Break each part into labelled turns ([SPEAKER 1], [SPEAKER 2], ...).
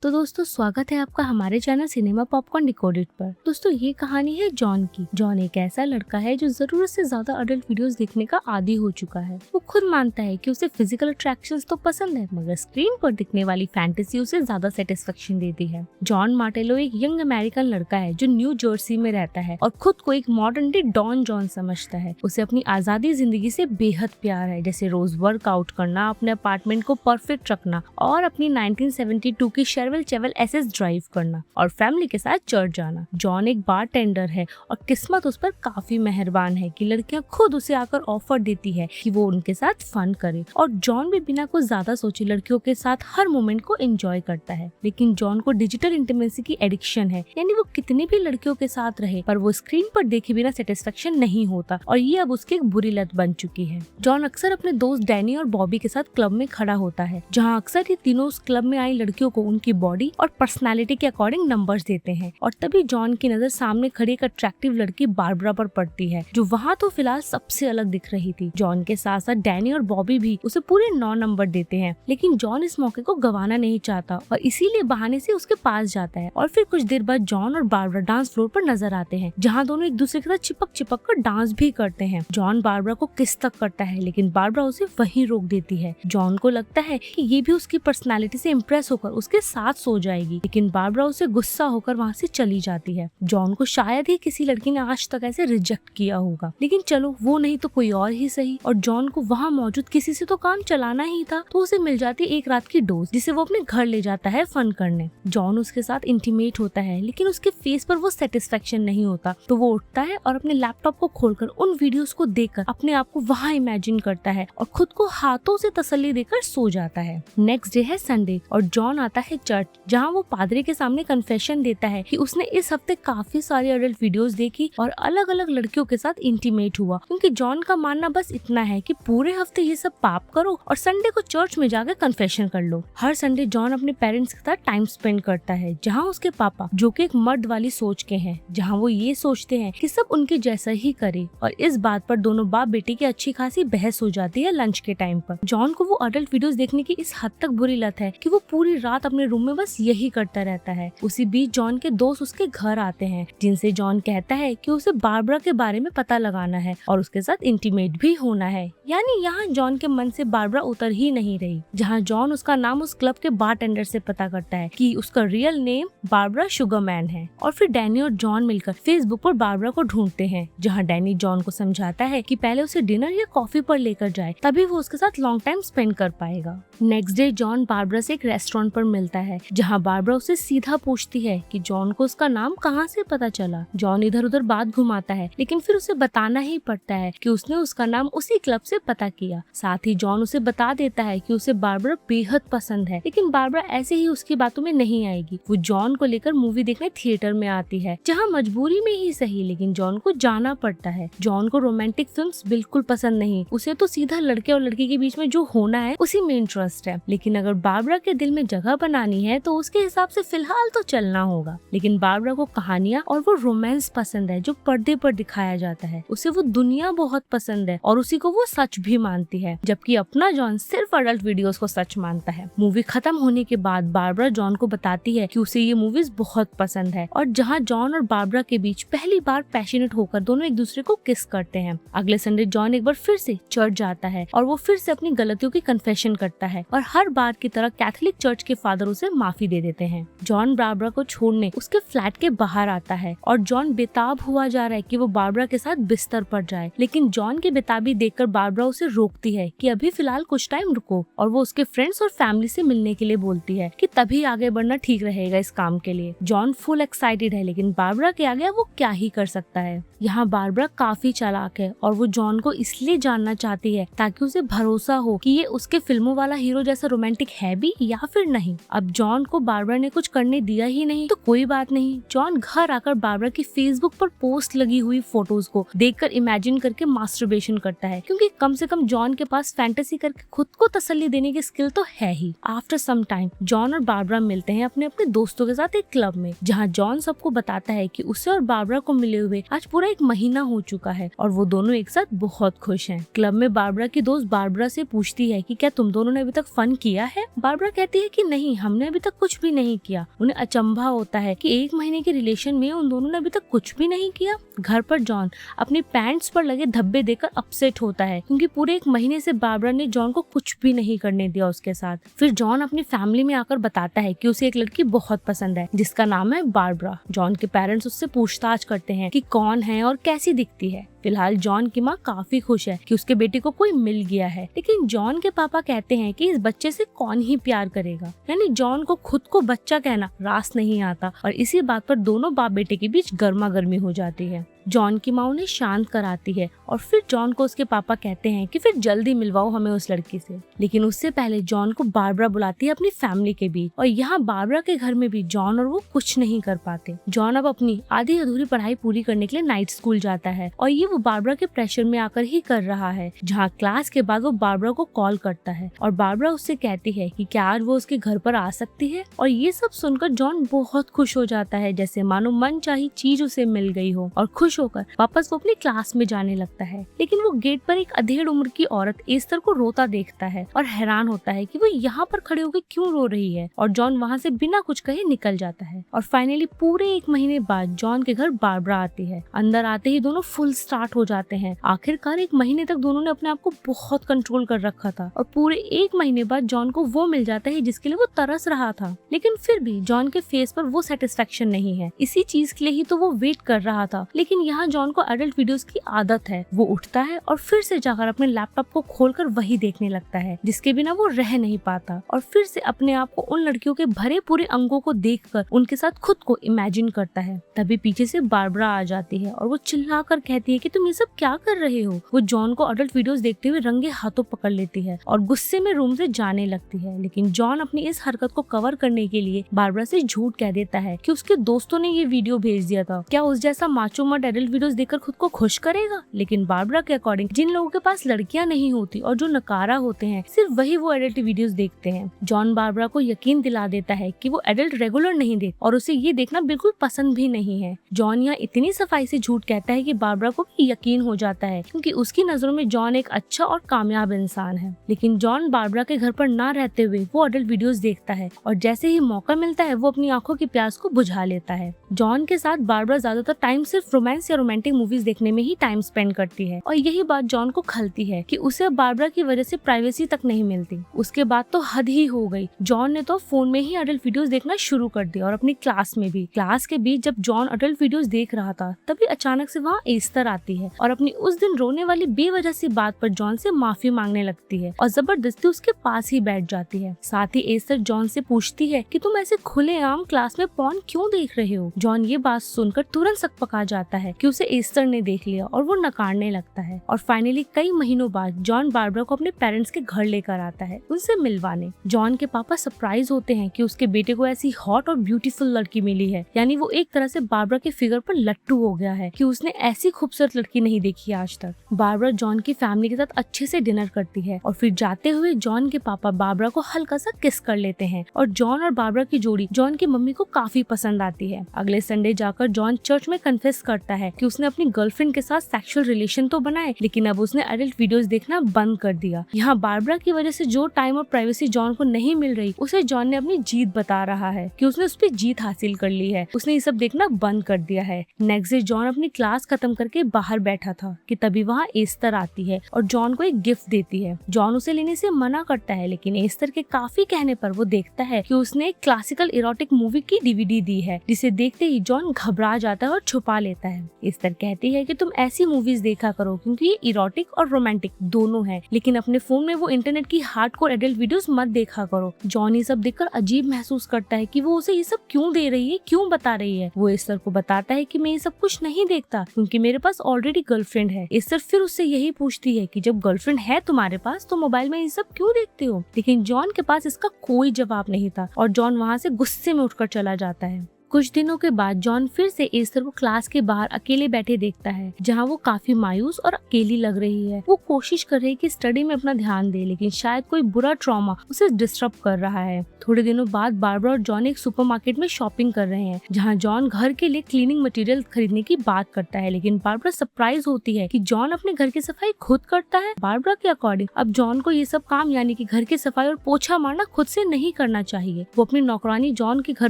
[SPEAKER 1] तो दोस्तों स्वागत है आपका हमारे चैनल सिनेमा पॉपकॉर्न डिकोडेड पर। दोस्तों ये कहानी है जॉन की। जॉन एक ऐसा लड़का है जो जरूरत से ज्यादा अडल्ट वीडियोस देखने का आदी हो चुका है। वो खुद मानता है कि उसे फिजिकल अट्रैक्शंस तो पसंद है, मगर स्क्रीन पर दिखने वाली फैंटेसी उसे ज्यादा सेटिस्फेक्शन देती है। जॉन मार्टेलो एक यंग अमेरिकन लड़का है जो न्यू जर्सी में रहता है और खुद को एक मॉडर्न डे डॉन जॉन समझता है। उसे अपनी आजादी जिंदगी से बेहद प्यार है, जैसे रोज वर्कआउट करना, अपने अपार्टमेंट को परफेक्ट रखना और अपनी 1972 की चेवल एसएस ड्राइव करना और फैमिली के साथ चर्च जाना। जॉन एक बारटेंडर है और किस्मत उस पर काफी मेहरबान है कि लड़कियां खुद उसे आकर ऑफर देती है कि वो उनके साथ फन करे, और जॉन भी बिना कुछ ज्यादा सोचे लड़कियों के साथ हर मोमेंट को एंजॉय करता है। लेकिन जॉन को डिजिटल इंटीमेसी की एडिक्शन है, यानी वो कितनी भी लड़कियों के साथ रहे पर वो स्क्रीन पर देखे बिना सेटिस्फेक्शन नहीं होता, और ये अब उसकी एक बुरी लत बन चुकी है। जॉन अक्सर अपने दोस्त डैनी और बॉबी के साथ क्लब में खड़ा होता है, जहाँ अक्सर ये तीनों उस क्लब में आई लड़कियों को उनकी बॉडी और पर्सनालिटी के अकॉर्डिंग नंबर्स देते हैं। और तभी जॉन की नजर सामने खड़ी एक अट्रैक्टिव लड़की बारबरा पर पड़ती है, जो वहाँ तो फिलहाल सबसे अलग दिख रही थी। जॉन के साथ साथ डैनी और बॉबी भी उसे पूरे 9 नंबर देते हैं, लेकिन जॉन इस मौके को गंवाना नहीं चाहता और इसीलिए बहाने से उसके पास जाता है। और फिर कुछ देर बाद जॉन और बारबरा डांस फ्लोर पर नजर आते हैं, जहाँ दोनों एक दूसरे के साथ चिपक कर डांस भी करते हैं। जॉन बारबरा को किस तक करता है, लेकिन बारबरा उसे वहीं रोक देती है। जॉन को लगता है कि ये भी उसकी पर्सनालिटी से इम्प्रेस होकर उसके साथ सो जाएगी, लेकिन बारबरा उसे गुस्सा होकर वहाँ से चली जाती है। जॉन को शायद ही किसी लड़की ने आज तक ऐसे रिजेक्ट किया होगा, लेकिन चलो वो नहीं तो कोई और ही सही। और जॉन को वहाँ मौजूद किसी से तो काम चलाना ही था, तो उसे मिल जाती है एक रात की डोज, जिसे वो अपने घर ले जाता है फन करने। जॉन उसके साथ इंटीमेट होता है, लेकिन उसके फेस पर वो सेटिस्फेक्शन नहीं होता, तो वो उठता है और अपने लैपटॉप को खोलकर उन वीडियोस को देखकर अपने आप को वहाँ इमेजिन करता है और खुद को हाथों से तसल्ली देकर सो जाता है। नेक्स्ट डे है संडे और जॉन आता है चर्च, जहाँ वो पादरी के सामने कन्फेशन देता है कि उसने इस हफ्ते काफी सारी अडल्ट वीडियोस देखी और अलग अलग लड़कियों के साथ इंटीमेट हुआ, क्योंकि जॉन का मानना बस इतना है कि पूरे हफ्ते ये सब पाप करो और संडे को चर्च में जाकर कन्फेशन कर लो। हर संडे जॉन अपने पेरेंट्स के साथ टाइम स्पेंड करता है, जहाँ उसके पापा, जो कि एक मर्द वाली सोच के हैं, जहाँ वो ये सोचते हैं कि सब उनके जैसा ही करे, और इस बात पर दोनों बाप बेटी की अच्छी खासी बहस हो जाती है लंच के टाइम पर। जॉन को वो अडल्ट वीडियोस देखने की इस हद तक बुरी लत है कि वो पूरी रात अपने रूम में बस यही करता रहता है। उसी बीच जॉन के दोस्त उसके घर आते हैं, जिनसे जॉन कहता है कि उसे बारबरा के बारे में पता लगाना है और उसके साथ इंटीमेट भी होना है। यानी यहाँ जॉन के मन से बारबरा उतर ही नहीं रही। जहाँ जॉन उसका नाम उस क्लब के बारटेंडर से पता करता है कि उसका रियल नेम बारबरा शुगरमैन है, और फिर डैनी और जॉन मिलकर फेसबुक पर बारबरा को ढूंढते हैं, जहाँ डैनी जॉन को समझाता है कि पहले उसे डिनर या कॉफी पर लेकर जाए, तभी वो उसके साथ लॉन्ग टाइम स्पेंड कर पाएगा। नेक्स्ट डे जॉन बारबरा से एक रेस्टोरेंट पर मिलता है, जहाँ बारबरा उसे सीधा पूछती है कि जॉन को उसका नाम कहाँ से पता चला। जॉन इधर उधर बात घुमाता है, लेकिन फिर उसे बताना ही पड़ता है कि उसने उसका नाम उसी क्लब से पता किया। साथ ही जॉन उसे बता देता है कि उसे बारबरा बेहद पसंद है, लेकिन बारबरा ऐसे ही उसकी बातों में नहीं आएगी। वो जॉन को लेकर मूवी देखने थिएटर में आती है, जहाँ मजबूरी में ही सही, लेकिन जॉन को जाना पड़ता है। जॉन को रोमांटिक फिल्म्स बिल्कुल पसंद नहीं, उसे तो सीधा लड़के और लड़की के बीच में जो होना है उसी में इंटरेस्ट है। लेकिन अगर बारबरा के दिल में जगह बनानी है तो उसके हिसाब से फिलहाल तो चलना होगा। लेकिन बारबरा को कहानियाँ और वो रोमांस पसंद है जो पर्दे पर दिखाया जाता है। उसे वो दुनिया बहुत पसंद है और उसी को वो सच भी मानती है, जबकि अपना जॉन सिर्फ अडल्ट वीडियोस को सच मानता है। मूवी खत्म होने के बाद बारबरा जॉन को बताती है कि उसे ये मूवीज बहुत पसंद है, और जहाँ जॉन और बारबरा के बीच पहली बार पैशनेट होकर दोनों एक दूसरे को किस करते हैं। अगले संडे जॉन एक बार फिर से चर्च जाता है और वो फिर से अपनी गलतियों की कन्फेशन करता है, और हर बार की तरह कैथोलिक चर्च के फादर उसे माफी दे देते हैं। जॉन बारबरा को छोड़ने उसके फ्लैट के बाहर आता है और जॉन बेताब हुआ जा रहा है कि वो बारबरा के साथ बिस्तर पर जाए, लेकिन जॉन की बेताबी देखकर बारबरा उसे रोकती है कि अभी फिलहाल कुछ टाइम रुको, और वो उसके फ्रेंड्स और फैमिली से मिलने के लिए बोलती है कि तभी आगे बढ़ना ठीक रहेगा इस काम के लिए। जॉन फुल एक्साइटेड है, लेकिन बारबरा के आगे वो क्या ही कर सकता है। यहाँ बारबरा काफी चालाक है और वो जॉन को इसलिए जानना चाहती है ताकि उसे भरोसा हो कि ये उसके फिल्मों वाला हीरो जैसा रोमांटिक है भी या फिर नहीं। अब जॉन को बारबरा ने कुछ करने दिया ही नहीं तो कोई बात नहीं। जॉन घर आकर बारबरा की फेसबुक पर पोस्ट लगी हुई फोटोज को देखकर इमेजिन करके मास्टरबेशन करता है, क्योंकि कम से कम जॉन के पास फैंटेसी करके खुद को तसल्ली देने की स्किल तो है ही। आफ्टर सम टाइम जॉन और बारबरा मिलते हैं अपने अपने दोस्तों के साथ एक क्लब में, जहाँ जॉन सबको बताता है कि उसे और बारबरा को मिले हुए आज पूरा 1 महीना हो चुका है और वो दोनों एक साथ बहुत खुश हैं। क्लब में बारबरा की दोस्त बारबरा से पूछती है कि क्या तुम दोनों ने अभी तक फन किया है। बारबरा कहती है कि नहीं, हमने उन्होंने अभी तक कुछ भी नहीं किया। उन्हें अचंभा होता है कि 1 महीने के रिलेशन में उन दोनों ने अभी तक कुछ भी नहीं किया। घर पर जॉन अपनी पैंट्स पर लगे धब्बे देखकर अपसेट होता है, क्योंकि पूरे 1 महीने से बारबरा ने जॉन को कुछ भी नहीं करने दिया उसके साथ। फिर जॉन अपनी फैमिली में आकर बताता है कि उसे एक लड़की बहुत पसंद है जिसका नाम है बारबरा। जॉन के पेरेंट्स उससे पूछताछ करते हैं कि कौन है और कैसी दिखती है। फिलहाल जॉन की माँ काफी खुश है कि उसके बेटे को कोई मिल गया है, लेकिन जॉन के पापा कहते हैं कि इस बच्चे से कौन ही प्यार करेगा। यानी जॉन को खुद को बच्चा कहना रास नहीं आता और इसी बात पर दोनों बाप बेटे के बीच गर्मा गर्मी हो जाती है। जॉन की माँ उन्हें शांत कराती है और फिर जॉन को उसके पापा कहते हैं कि फिर जल्दी मिलवाओ हमें उस लड़की से। लेकिन उससे पहले जॉन को बारबरा बुलाती है अपनी फैमिली के बीच, और यहाँ बारबरा के घर में भी जॉन और वो कुछ नहीं कर पाते। जॉन अब अपनी आधी अधूरी पढ़ाई पूरी करने के लिए नाइट स्कूल जाता है और ये वो बारबरा के प्रेशर में आकर ही कर रहा है, जहाँ क्लास के बाद वो बारबरा को कॉल करता है और बारबरा उससे कहती है कि क्या आज वो उसके घर पर आ सकती है। और ये सब सुनकर जॉन बहुत खुश हो जाता है, जैसे मानो मन चाही चीज उसे मिल गई हो, और खुश होकर वापस वो अपनी क्लास में जाने लगता है। लेकिन वो गेट पर एक अधेड़ उम्र की औरत एस्तर को रोता देखता है और हैरान होता है कि वो यहाँ पर खड़े होकर क्यों रो रही है, और जॉन वहाँ से बिना कुछ कहे निकल जाता है। और फाइनली पूरे 1 महीने बाद जॉन के घर बारबरा आती है। अंदर आते ही दोनों फुल स्टार्ट हो जाते हैं। आखिरकार 1 महीने तक दोनों ने अपने आप को बहुत कंट्रोल कर रखा था, और पूरे 1 महीने बाद जॉन को वो मिल जाता है जिसके लिए वो तरस रहा था। लेकिन फिर भी जॉन के फेस पर वो सेटिस्फेक्शन नहीं है। इसी चीज के लिए ही तो वो वेट कर रहा था। लेकिन यहाँ जॉन को एडल्ट वीडियोस की आदत है। वो उठता है और फिर से जाकर अपने लैपटॉप को खोलकर वही देखने लगता है जिसके बिना वो रह नहीं पाता, और फिर से अपने आप को उन लड़कियों के भरे पूरे अंगों को देखकर उनके साथ खुद को इमेजिन करता है। तभी पीछे से बारबरा आ जाती है और वो चिल्लाकर कहती है कि तुम ये सब क्या कर रहे हो। वो जॉन को एडल्ट वीडियोस देखते हुए रंगे हाथों पकड़ लेती है और गुस्से में रूम से जाने लगती है। लेकिन जॉन अपनी इस हरकत को कवर करने के लिए बारबरा से झूठ कह देता है कि उसके दोस्तों ने ये वीडियो भेज दिया था। क्या उस जैसा माचो मर्द एडल्ट वीडियोस देखकर खुद को खुश करेगा? लेकिन बारबरा के अकॉर्डिंग जिन लोगों के पास लड़कियां नहीं होती और जो नकारा होते हैं, सिर्फ वही वो एडल्ट वीडियोस देखते हैं। जॉन बारबरा को यकीन दिला देता है कि वो एडल्ट रेगुलर नहीं देखता और उसे ये देखना बिल्कुल पसंद भी नहीं है। जॉन यहाँ इतनी सफाई से झूठ कहता है कि बारबरा को भी यकीन हो जाता है, क्योंकि उसकी नजरों में जॉन एक अच्छा और कामयाब इंसान है। लेकिन जॉन बारबरा के घर पर ना रहते हुए वो एडल्ट वीडियोस देखता है और जैसे ही मौका मिलता है वो अपनी आंखों की प्यास को बुझा लेता है। जॉन के साथ बारबरा ज्यादातर टाइम सिर्फ रोमांस या रोमांटिक मूवीज देखने में ही टाइम स्पेंड करती है, और यही बात जॉन को खलती है कि उसे बारबरा की वजह से प्राइवेसी तक नहीं मिलती। उसके बाद तो हद ही हो गई। जॉन ने तो फोन में ही एडल्ट वीडियोस देखना शुरू कर दिया और अपनी क्लास में भी। क्लास के बीच जब जॉन एडल्ट वीडियोस देख रहा था तभी अचानक से वहाँ एस्तर आती है और अपनी उस दिन रोने वाली बेवजह सी बात पर जॉन से माफी मांगने लगती है और जबरदस्ती उसके पास ही बैठ जाती है। साथ ही एस्तर जॉन से पूछती है कि तुम ऐसे खुलेआम क्लास में पॉर्न क्यों देख रहे हो। जॉन ये बात सुनकर तुरंत सकपका जाता है कि उसे एस्तर ने देख लिया और वो नकारने लगता है। और फाइनली कई महीनों बाद जॉन बारबरा को अपने पेरेंट्स के घर लेकर आता है उनसे मिलवाने। जॉन के पापा सरप्राइज होते हैं कि उसके बेटे को ऐसी हॉट और ब्यूटीफुल लड़की मिली है। यानी वो एक तरह से बारबरा के फिगर पर लट्टू हो गया है कि उसने ऐसी खूबसूरत लड़की नहीं देखी आज तक। बारबरा जॉन की फैमिली के साथ अच्छे से डिनर करती है और फिर जाते हुए जॉन के पापा बारबरा को हल्का सा किस कर लेते हैं और जॉन और बारबरा की जोड़ी जॉन की मम्मी को काफी पसंद आती है। अगले संडे जाकर जॉन चर्च में कन्फेस करता है कि उसने अपनी गर्लफ्रेंड के साथ सेक्सुअल रिलेशन तो बनाए, लेकिन अब उसने एडल्ट वीडियोस देखना बंद कर दिया। यहाँ बारबरा की वजह से जो टाइम और प्राइवेसी जॉन को नहीं मिल रही, उसे जॉन ने अपनी जीत बता रहा है कि उसने उस पर जीत हासिल कर ली है। उसने ये सब देखना बंद कर दिया है। नेक्स्ट डे जॉन अपनी क्लास खत्म करके बाहर बैठा था कि तभी वहाँ एस्तर आती है और जॉन को एक गिफ्ट देती है। जॉन उसे लेने से मना करता है, लेकिन एस्तर के काफी कहने पर वो देखता है कि उसने एक क्लासिकल इरोटिक मूवी की DVD दी है, जिसे देखते ही जॉन घबरा जाता है और छुपा लेता है। एस्तर कहती है कि तुम ऐसी मूवीज देखा करो क्योंकि ये इरोटिक और रोमांटिक दोनों है, लेकिन अपने फोन में वो इंटरनेट की हार्डकोर एडल्ट वीडियोस मत देखा करो। जॉन ये सब देखकर अजीब महसूस करता है कि वो उसे ये सब क्यों दे रही है, क्यों बता रही है। वो एस्तर को बताता है कि मैं ये सब कुछ नहीं देखता क्योंकि मेरे पास ऑलरेडी गर्लफ्रेंड है। एस्तर फिर उससे यही पूछती है कि जब गर्लफ्रेंड है तुम्हारे पास तो मोबाइल में ये सब क्यों देखते हो। लेकिन जॉन के पास इसका कोई जवाब नहीं था और जॉन वहाँ से गुस्से में उठकर चला जाता है। कुछ दिनों के बाद जॉन फिर से एस्तर को क्लास के बाहर अकेले बैठे देखता है, जहाँ वो काफी मायूस और अकेली लग रही है। वो कोशिश कर रही है कि स्टडी में अपना ध्यान दे, लेकिन शायद कोई बुरा ट्रॉमा उसे डिस्टर्ब कर रहा है। थोड़े दिनों बाद बारबरा और जॉन एक सुपरमार्केट में शॉपिंग कर रहे हैं, जहाँ जॉन घर के लिए क्लीनिंग मटेरियल खरीदने की बात करता है, लेकिन बारबरा सरप्राइज होती है कि जॉन अपने घर की सफाई खुद करता है। बारबरा के अकॉर्डिंग अब जॉन को ये सब काम यानी कि घर की सफाई और पोछा मारना खुद से नहीं करना चाहिए। वो अपनी नौकरानी जॉन के घर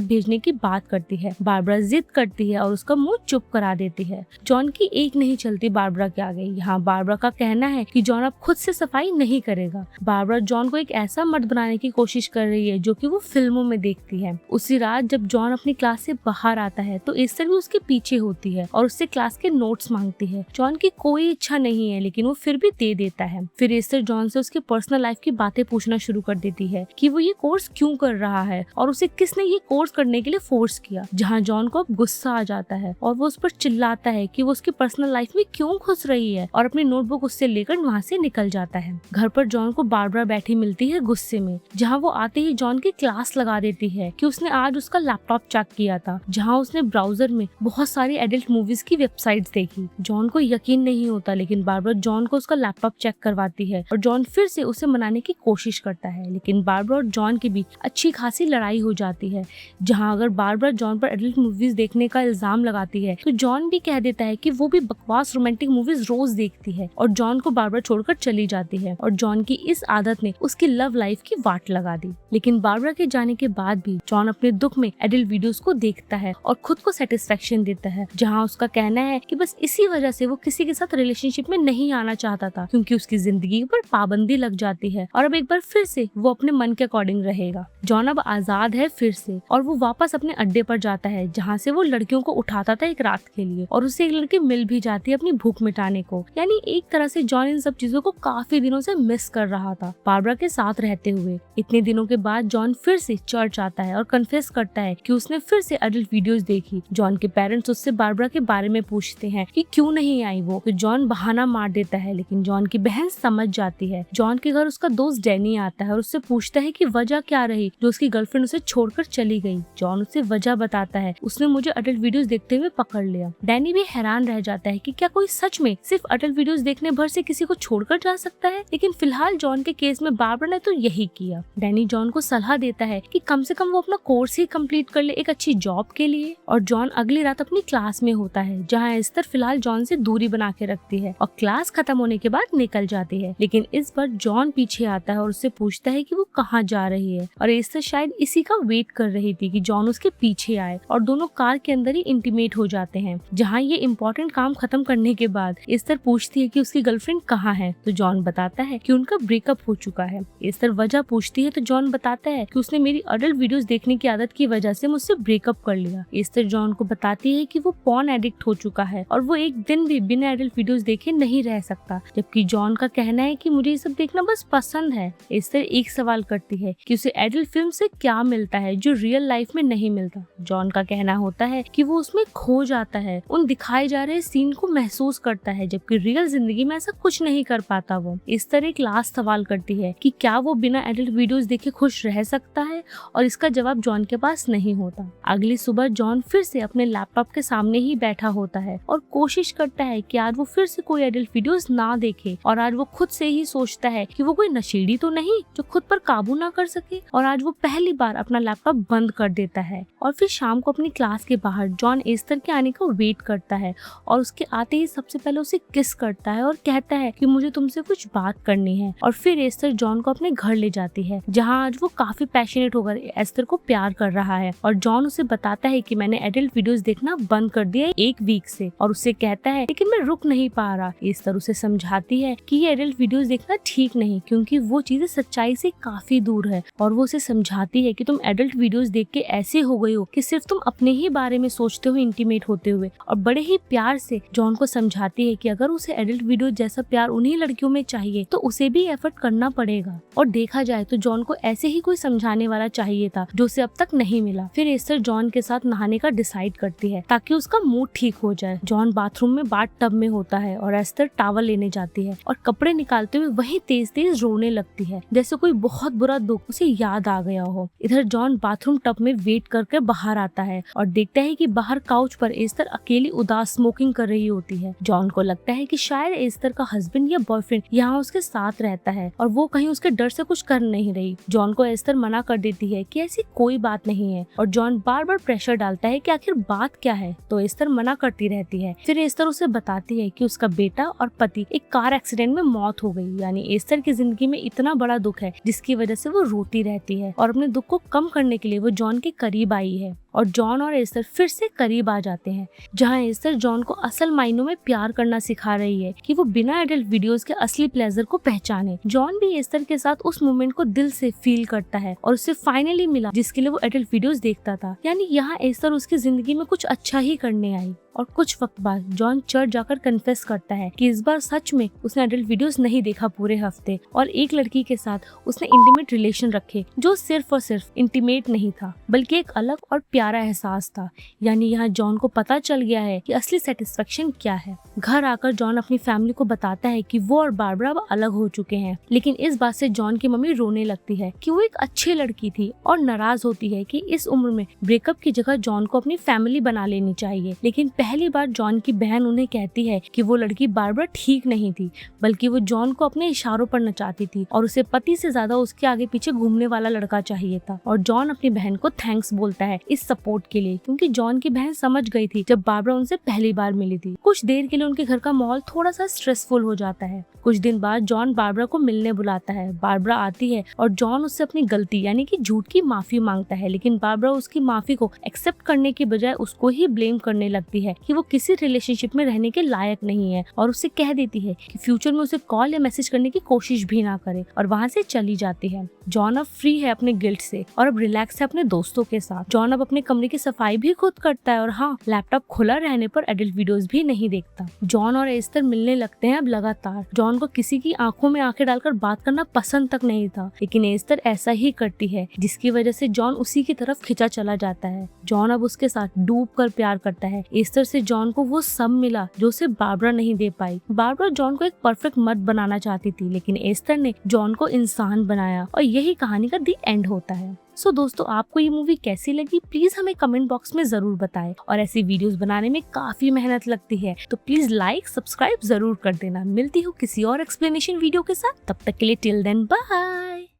[SPEAKER 1] भेजने की बात करती है। बारबरा जिद करती है और उसका मुंह चुप करा देती है। जॉन की एक नहीं चलती बारबरा के आगे। यहाँ बारबरा का कहना है कि जॉन अब खुद से सफाई नहीं करेगा। बारबरा जॉन को एक ऐसा मर्द बनाने की कोशिश कर रही है जो कि वो फिल्मों में देखती है। उसी रात जब जॉन अपनी क्लास से बाहर आता है तो एस्तर भी उसके पीछे होती है और उससे क्लास के नोट्स मांगती है। जॉन की कोई इच्छा नहीं है, लेकिन वो फिर भी दे देता है। फिर एस्तर जॉन से उसके पर्सनल लाइफ की बातें पूछना शुरू कर देती है कि वो ये कोर्स क्यों कर रहा है और उसे किसने ये कोर्स करने के लिए फोर्स किया। जहाँ जॉन को अब गुस्सा आ जाता है और वो उस पर चिल्लाता है कि वो उसकी पर्सनल लाइफ में क्यों घुस रही है और अपनी नोटबुक उससे लेकर वहाँ से निकल जाता है। घर पर जॉन को बारबरा बैठी मिलती है गुस्से में, जहाँ वो आते ही जॉन की क्लास लगा देती है कि उसने आज उसका लैपटॉप चेक किया था, जहाँ उसने ब्राउजर में बहुत सारी एडल्ट मूवीज की वेबसाइट्स देखी। जॉन को यकीन नहीं होता, लेकिन बारबरा जॉन को उसका लैपटॉप चेक करवाती है और जॉन फिर से उसे मनाने की कोशिश करता है, लेकिन बारबरा और जॉन के बीच अच्छी खासी लड़ाई हो जाती है। जहाँ अगर बारबरा जॉन पर एडल्ट मूवीज देखने का इल्जाम लगाती है तो जॉन भी कह देता है कि वो भी बकवास रोमांटिक मूवीज रोज देखती है और जॉन को बारबरा छोड़कर चली जाती है। और जॉन की इस आदत ने उसकी लव लाइफ की वाट लगा दी। लेकिन बारबरा के जाने के बाद भी जॉन अपने दुख में एडल्ट वीडियोस को देखता है और खुद को सेटिस्फेक्शन देता है, जहाँ उसका कहना है कि बस इसी वजह से वो किसी के साथ रिलेशनशिप में नहीं आना चाहता था, क्योंकि उसकी जिंदगी पर पाबंदी लग जाती है और अब एक बार फिर से वो अपने मन के अकॉर्डिंग रहेगा। जॉन अब आजाद है फिर से और वो वापस अपने अड्डे पर जाता है, जहाँ से वो लड़कियों को उठाता था एक रात के लिए, और उसे एक लड़की मिल भी जाती है अपनी भूख मिटाने को। यानी एक तरह से जॉन इन सब चीजों को काफी दिनों से मिस कर रहा था बारबरा के साथ रहते हुए। इतने दिनों के बाद जॉन फिर से चर्च आता है और कन्फेस करता है कि उसने फिर से एडल्ट वीडियोस देखी। जॉन के पेरेंट्स उससे बारबरा के बारे में पूछते हैं कि क्यों नहीं आई वो, तो जॉन बहाना मार देता है, लेकिन जॉन की बहन समझ जाती है। जॉन के घर उसका दोस्त डैनी आता है और उससे पूछता है कि वजह क्या रही जो उसकी गर्लफ्रेंड उसे छोड़कर चली गई। जॉन उसे वजह बताता है, उसने मुझे अडल्ट वीडियोस देखते हुए पकड़ लिया। डैनी भी हैरान रह जाता है कि क्या कोई सच में सिर्फ अडल्ट वीडियोस देखने भर से किसी को छोड़कर जा सकता है, लेकिन फिलहाल जॉन के केस में बारबरा ने तो यही किया। डैनी जॉन को सलाह देता है कि कम से कम वो अपना कोर्स ही कंप्लीट कर ले एक अच्छी जॉब के लिए। और जॉन अगली रात अपनी क्लास में होता है, जहाँ एस्तर फिलहाल जॉन से दूरी बना के रखती है और क्लास खत्म होने के बाद निकल जाती है। लेकिन इस बार जॉन पीछे आता है और उससे पूछता है कि वो कहाँ जा रही है, और एस्तर शायद इसी का वेट कर रही थी कि जॉन उसके पीछे आए, और दोनों कार के अंदर ही इंटीमेट हो जाते हैं। जहाँ ये इम्पोर्टेंट काम खत्म करने के बाद एस्तर पूछती है कि उसकी गर्लफ्रेंड कहाँ है, तो जॉन बताता है कि उनका ब्रेकअप हो चुका है। एस्तर वजह पूछती है तो जॉन बताता है कि उसने मेरी अडल्ट वीडियोस देखने की आदत की वजह से मुझसे ब्रेकअप कर लिया। एस्तर जॉन को बताती है कि वो पॉर्न एडिक्ट हो चुका है और वो एक दिन भी बिना एडल्ट वीडियोस देखे नहीं रह सकता, जबकि जॉन का कहना है कि मुझे ये सब देखना बस पसंद है। एस्तर एक सवाल करती है कि उसे एडल्ट फिल्म से क्या मिलता है जो रियल लाइफ में नहीं मिलता। जॉन का कहना होता है कि वो उसमें खो जाता है, उन दिखाए जा रहे सीन को महसूस करता है, जबकि रियल जिंदगी में ऐसा कुछ नहीं कर पाता। वो इस तरह एक लास्ट सवाल करती है कि क्या वो बिना एडल्ट वीडियोस देखे खुश रह सकता है, और इसका जवाब जॉन के पास नहीं होता। अगली सुबह जॉन फिर से अपने लैपटॉप के सामने ही बैठा होता है और कोशिश करता है कि आज वो फिर से कोई एडल्ट वीडियोस ना देखे, और आज वो खुद से ही सोचता है कि वो कोई नशेड़ी तो नहीं जो खुद पर काबू ना कर सके, और आज वो पहली बार अपना लैपटॉप बंद कर देता है। और फिर शाम को अपनी क्लास के बाहर जॉन एस्तर के आने का वेट करता है और उसके आते ही सबसे पहले उसे किस करता है और कहता है कि मुझे तुमसे कुछ बात करनी है। और फिर एस्तर जॉन को अपने घर ले जाती है, जहाँ आज वो काफी पैशनेट होकर एस्तर को प्यार कर रहा है। और जॉन उसे बताता है कि मैंने एडल्ट वीडियोस देखना बंद कर दिया 1 वीक से, और उससे कहता है लेकिन मैं रुक नहीं पा रहा। एस्तर उसे समझाती है कि ये एडल्ट वीडियोस देखना ठीक नहीं, क्योंकि वो चीजें सच्चाई से काफी दूर है। और वो उसे समझाती है कि तुम एडल्ट वीडियोस देख के ऐसे हो गई हो कि सिर्फ तुम अपने ही बारे में सोचते हुए इंटीमेट होते हुए। और बड़े ही प्यार से जॉन को समझाती है कि अगर उसे एडल्ट वीडियो जैसा प्यार उन्हीं लड़कियों में चाहिए तो उसे भी एफर्ट करना पड़ेगा। और देखा जाए तो जॉन को ऐसे ही कोई समझाने वाला चाहिए था जो उसे अब तक नहीं मिला। फिर एस्तर जॉन के साथ नहाने का डिसाइड करती है ताकि उसका मूड ठीक हो जाए। जॉन बाथरूम में बाथ टब में होता है और एस्तर टॉवल लेने जाती है और कपड़े निकालते हुए वहीं तेज तेज रोने लगती है, जैसे कोई बहुत बुरा दुख उसे याद आ गया हो। इधर जॉन बाथरूम टब में वेट करके बाहर बाहर आता है और देखता है कि बाहर काउच पर एस्तर अकेली उदास स्मोकिंग कर रही होती है। जॉन को लगता है कि शायद एस्तर का हस्बैंड या बॉयफ्रेंड यहाँ उसके साथ रहता है और वो कहीं उसके डर से कुछ कर नहीं रही। जॉन को एस्तर मना कर देती है कि ऐसी कोई बात नहीं है और जॉन बार बार प्रेशर डालता है कि आखिर बात क्या है, तो एस्तर मना करती रहती है। फिर एस्तर उसे बताती है कि उसका बेटा और पति एक कार एक्सीडेंट में मौत हो गई। यानी एस्तर की जिंदगी में इतना बड़ा दुख है जिसकी वजह से वो रोती रहती है और अपने दुख को कम करने के लिए वो जॉन के करीब आई है और जॉन और एस्तर फिर से करीब आ जाते हैं, जहां एस्तर जॉन को असल मायनों में प्यार करना सिखा रही है कि वो बिना एडल्ट वीडियोस के असली प्लेजर को पहचाने। जॉन भी एस्तर के साथ उस मोमेंट को दिल से फील करता है और उसे फाइनली मिला जिसके लिए वो एडल्ट वीडियोस देखता था। यानी यहाँ एस्तर उसकी जिंदगी में कुछ अच्छा ही करने आई। और कुछ वक्त बाद जॉन चर्च जाकर कन्फेस करता है कि इस बार सच में उसने एडल्ट वीडियोस नहीं देखा पूरे हफ्ते और एक लड़की के साथ उसने इंटीमेट रिलेशन रखे जो सिर्फ और सिर्फ इंटीमेट नहीं था बल्कि एक अलग और प्यारा एहसास था। यानी यहाँ जॉन को पता चल गया है कि असली सेटिस्फेक्शन क्या है। घर आकर जॉन अपनी फैमिली को बताता है कि वो और बारबरा अब अलग हो चुके हैं, लेकिन इस बात से जॉन की मम्मी रोने लगती है कि वो एक अच्छी लड़की थी और नाराज होती है कि इस उम्र में ब्रेकअप की जगह जॉन को अपनी फैमिली बना लेनी चाहिए। लेकिन पहली बार जॉन की बहन उन्हें कहती है कि वो लड़की बारबरा ठीक नहीं थी, बल्कि वो जॉन को अपने इशारों पर नचाती थी और उसे पति से ज्यादा उसके आगे पीछे घूमने वाला लड़का चाहिए था। और जॉन अपनी बहन को थैंक्स बोलता है इस सपोर्ट के लिए, क्योंकि जॉन की बहन समझ गई थी जब बारबरा उनसे पहली बार मिली थी। कुछ देर के लिए उनके घर का माहौल थोड़ा सा स्ट्रेसफुल हो जाता है। कुछ दिन बाद जॉन बारबरा को मिलने बुलाता है। बारबरा आती है और जॉन उससे अपनी गलती यानी कि झूठ की माफी मांगता है, लेकिन बारबरा उसकी माफी को एक्सेप्ट करने की बजाय उसको ही ब्लेम करने लगती है कि वो किसी रिलेशनशिप में रहने के लायक नहीं है और उससे कह देती है कि फ्यूचर में उसे कॉल या मैसेज करने की कोशिश भी ना करे और वहाँ से चली जाती है। जॉन अब फ्री है अपने गिल्ट से और अब रिलैक्स है अपने दोस्तों के साथ। जॉन अब अपने कमरे की सफाई भी खुद करता है और हाँ, लैपटॉप खुला रहने पर एडल्ट वीडियोस भी नहीं देखता। जॉन और एस्तर मिलने लगते हैं अब लगातार। जॉन को किसी की आंखों में आंखें डालकर बात करना पसंद तक नहीं था, लेकिन एस्तर ऐसा ही करती है जिसकी वजह से जॉन उसी की तरफ खिंचा चला जाता है। जॉन अब उसके साथ डूब कर प्यार करता है। एस्तर से जॉन को वो सब मिला जो उसे बारबरा नहीं दे पाई। बारबरा जॉन को एक परफेक्ट मर्द बनाना चाहती थी, लेकिन एस्तर ने जॉन को इंसान बनाया और यही कहानी का दी एंड होता है। सो दोस्तों, आपको ये मूवी कैसी लगी प्लीज हमें कमेंट बॉक्स में जरूर बताएं। और ऐसी वीडियोस बनाने में काफी मेहनत लगती है, तो प्लीज लाइक सब्सक्राइब जरूर कर देना। मिलती हूँ किसी और एक्सप्लेनेशन वीडियो के साथ, तब तक के लिए टिल देन बाय।